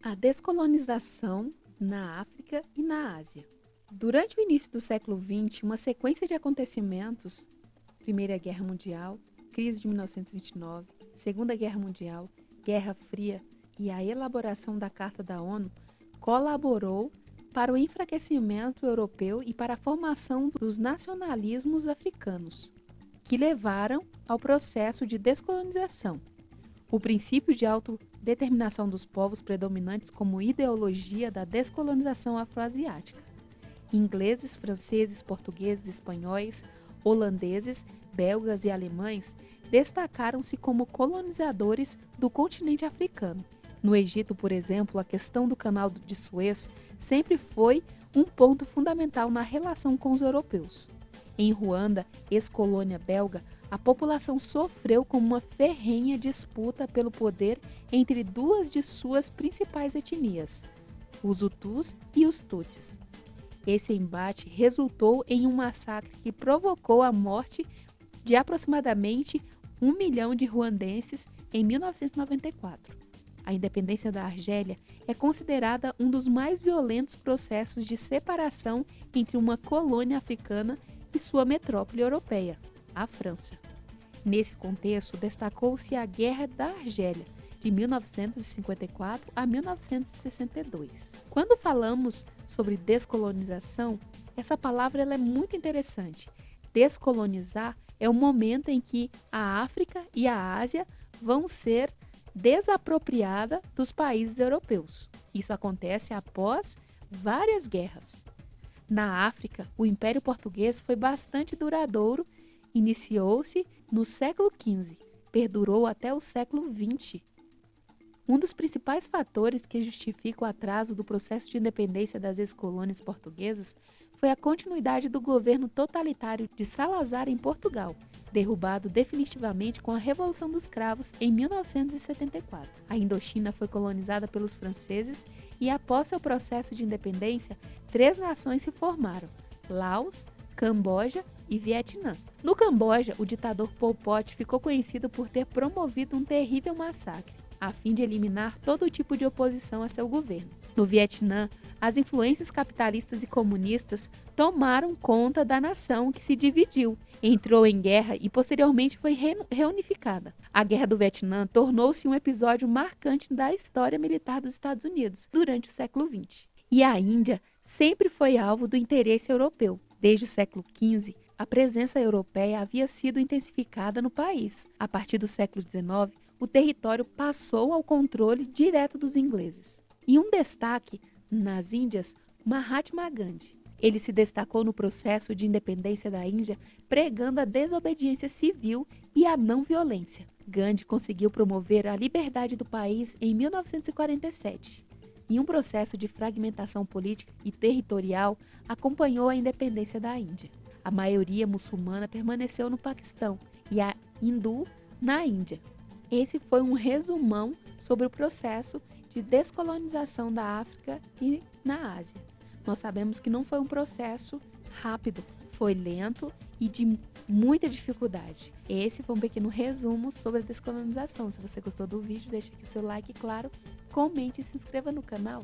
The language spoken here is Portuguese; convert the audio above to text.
A descolonização na África e na Ásia. Durante o início do século XX, uma sequência de acontecimentos, Primeira Guerra Mundial, crise de 1929, Segunda Guerra Mundial, Guerra Fria e a elaboração da Carta da ONU, colaborou para o enfraquecimento europeu e para a formação dos nacionalismos africanos, que levaram ao processo de descolonização. O princípio de autodeterminação dos povos predominantes como ideologia da descolonização afroasiática. Ingleses, franceses, portugueses, espanhóis, holandeses, belgas e alemães destacaram-se como colonizadores do continente africano. No Egito, por exemplo, a questão do Canal de Suez sempre foi um ponto fundamental na relação com os europeus. Em Ruanda, ex-colônia belga, a população sofreu com uma ferrenha disputa pelo poder entre duas de suas principais etnias, os Hutus e os Tutsis. Esse embate resultou em um massacre que provocou a morte de aproximadamente 1 milhão de ruandenses em 1994. A independência da Argélia é considerada um dos mais violentos processos de separação entre uma colônia africana e sua metrópole europeia, a França. Nesse contexto, destacou-se a Guerra da Argélia, de 1954 a 1962. Quando falamos sobre descolonização, essa palavra ela é muito interessante. Descolonizar é o momento em que a África e a Ásia vão ser desapropriadas dos países europeus. Isso acontece após várias guerras. Na África, o Império Português foi bastante duradouro. Iniciou-se no século XV, perdurou até o século XX. Um dos principais fatores que justifica o atraso do processo de independência das ex-colônias portuguesas foi a continuidade do governo totalitário de Salazar em Portugal, derrubado definitivamente com a Revolução dos Cravos em 1974. A Indochina foi colonizada pelos franceses e, após seu processo de independência, 3 nações se formaram: Laos, Camboja e Vietnã. No Camboja, o ditador Pol Pot ficou conhecido por ter promovido um terrível massacre, a fim de eliminar todo tipo de oposição a seu governo. No Vietnã, as influências capitalistas e comunistas tomaram conta da nação, que se dividiu, entrou em guerra e posteriormente foi reunificada. A Guerra do Vietnã tornou-se um episódio marcante da história militar dos Estados Unidos durante o século XX. E a Índia sempre foi alvo do interesse europeu. Desde o século XV, a presença europeia havia sido intensificada no país. A partir do século XIX, o território passou ao controle direto dos ingleses. E um destaque nas Índias, Mahatma Gandhi. Ele se destacou no processo de independência da Índia, pregando a desobediência civil e a não violência. Gandhi conseguiu promover a liberdade do país em 1947. E um processo de fragmentação política e territorial acompanhou a independência da Índia. A maioria muçulmana permaneceu no Paquistão e a hindu na Índia. Esse foi um resumão sobre o processo de descolonização da África e na Ásia. Nós sabemos que não foi um processo rápido, foi lento e de muita dificuldade. Esse foi um pequeno resumo sobre a descolonização. Se você gostou do vídeo, deixe aqui seu like e, claro, comente e se inscreva no canal.